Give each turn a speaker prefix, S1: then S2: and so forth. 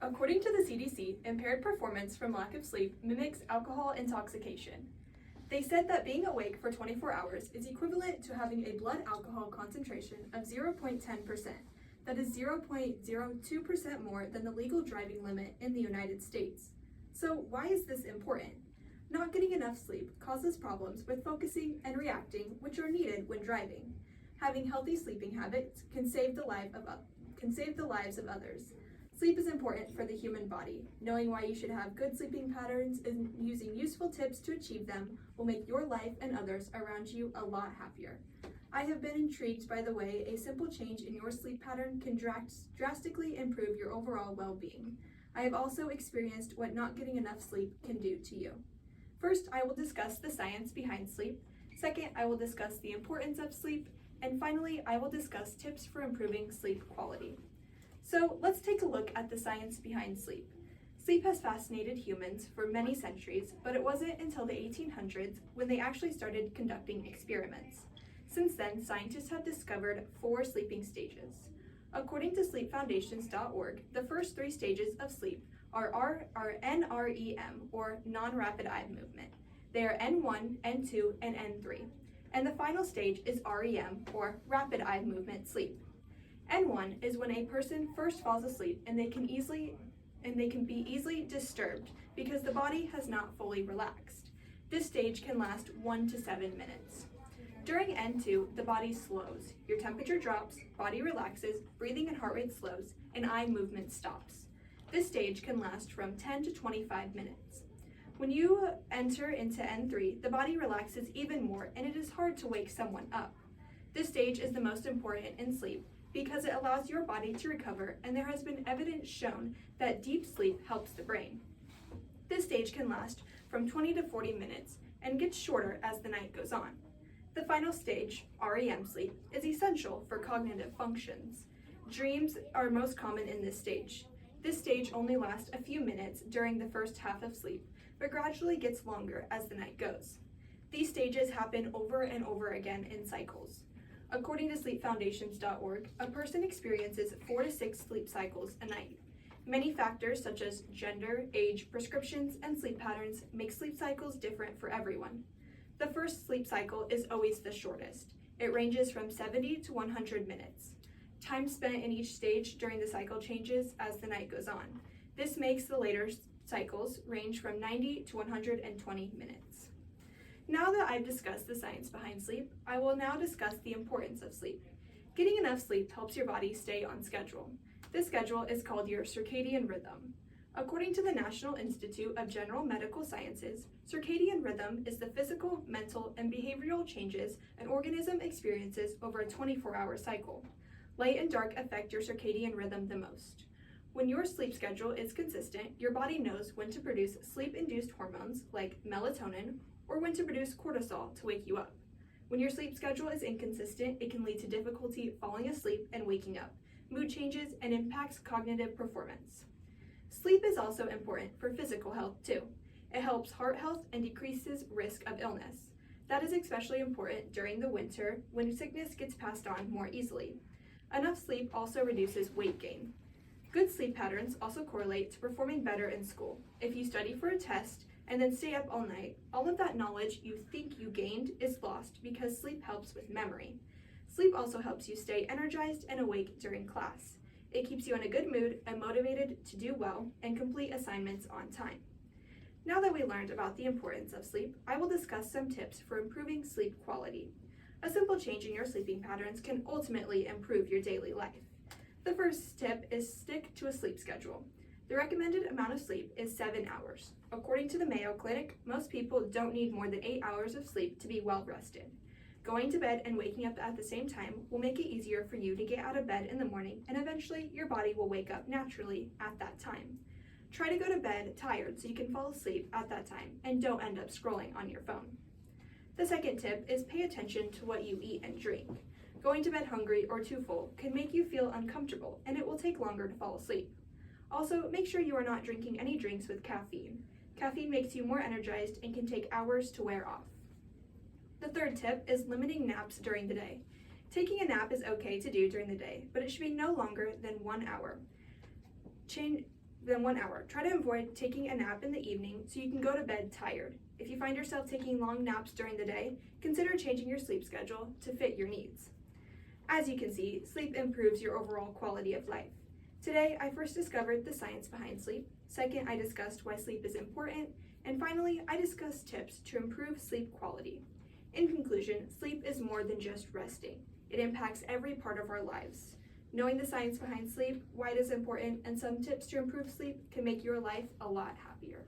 S1: According to the CDC, impaired performance from lack of sleep mimics alcohol intoxication. They said that being awake for 24 hours is equivalent to having a blood alcohol concentration of 0.10%. That is 0.02% more than the legal driving limit in the United States. So why is this important? Not getting enough sleep causes problems with focusing and reacting, which are needed when driving. Having healthy sleeping habits can save the lives of others. Sleep is important for the human body. Knowing why you should have good sleeping patterns and using useful tips to achieve them will make your life and others around you a lot happier. I have been intrigued by the way a simple change in your sleep pattern can drastically improve your overall well-being. I have also experienced what not getting enough sleep can do to you. First, I will discuss the science behind sleep. Second, I will discuss the importance of sleep. And finally, I will discuss tips for improving sleep quality. So let's take a look at the science behind sleep. Sleep has fascinated humans for many centuries, but it wasn't until the 1800s when they actually started conducting experiments. Since then, scientists have discovered 4 sleeping stages. According to sleepfoundations.org, the first 3 stages of sleep are NREM, or non-rapid eye movement. They are N1, N2, and N3. And the final stage is REM, or rapid eye movement sleep. N1 is when a person first falls asleep and they can be easily disturbed because the body has not fully relaxed. This stage can last 1 to 7 minutes. During N2, the body slows. Your temperature drops, body relaxes, breathing and heart rate slows, and eye movement stops. This stage can last from 10 to 25 minutes. When you enter into N3, the body relaxes even more and it is hard to wake someone up. This stage is the most important in sleep because it allows your body to recover, and there has been evidence shown that deep sleep helps the brain. This stage can last from 20 to 40 minutes and gets shorter as the night goes on. The final stage, REM sleep, is essential for cognitive functions. Dreams are most common in this stage. This stage only lasts a few minutes during the first half of sleep, but gradually gets longer as the night goes. These stages happen over and over again in cycles. According to sleepfoundations.org, a person experiences 4 to 6 sleep cycles a night. Many factors such as gender, age, prescriptions, and sleep patterns make sleep cycles different for everyone. The first sleep cycle is always the shortest. It ranges from 70 to 100 minutes. Time spent in each stage during the cycle changes as the night goes on. This makes the later cycles range from 90 to 120 minutes. Now that I've discussed the science behind sleep, I will now discuss the importance of sleep. Getting enough sleep helps your body stay on schedule. This schedule is called your circadian rhythm. According to the National Institute of General Medical Sciences, circadian rhythm is the physical, mental, and behavioral changes an organism experiences over a 24-hour cycle. Light and dark affect your circadian rhythm the most. When your sleep schedule is consistent, your body knows when to produce sleep-induced hormones like melatonin or when to produce cortisol to wake you up. When your sleep schedule is inconsistent, it can lead to difficulty falling asleep and waking up, mood changes, and impacts cognitive performance. Sleep is also important for physical health too. It helps heart health and decreases risk of illness. That is especially important during the winter when sickness gets passed on more easily. Enough sleep also reduces weight gain. Good sleep patterns also correlate to performing better in school. If you study for a test and then stay up all night, all of that knowledge you think you gained is lost because sleep helps with memory. Sleep also helps you stay energized and awake during class. It keeps you in a good mood and motivated to do well and complete assignments on time. Now that we learned about the importance of sleep, I will discuss some tips for improving sleep quality. A simple change in your sleeping patterns can ultimately improve your daily life. The first tip is stick to a sleep schedule. The recommended amount of sleep is 7 hours. According to the Mayo Clinic, most people don't need more than 8 hours of sleep to be well rested. Going to bed and waking up at the same time will make it easier for you to get out of bed in the morning, and eventually your body will wake up naturally at that time. Try to go to bed tired so you can fall asleep at that time and don't end up scrolling on your phone. The second tip is pay attention to what you eat and drink. Going to bed hungry or too full can make you feel uncomfortable, and it will take longer to fall asleep. Also, make sure you are not drinking any drinks with caffeine. Caffeine makes you more energized and can take hours to wear off. The third tip is limiting naps during the day. Taking a nap is okay to do during the day, but it should be no longer than 1 hour. than 1 hour. Try to avoid taking a nap in the evening so you can go to bed tired. If you find yourself taking long naps during the day, consider changing your sleep schedule to fit your needs. As you can see, sleep improves your overall quality of life. Today, I first discovered the science behind sleep. Second, I discussed why sleep is important. And finally, I discussed tips to improve sleep quality. In conclusion, sleep is more than just resting. It impacts every part of our lives. Knowing the science behind sleep, why it is important, and some tips to improve sleep can make your life a lot happier.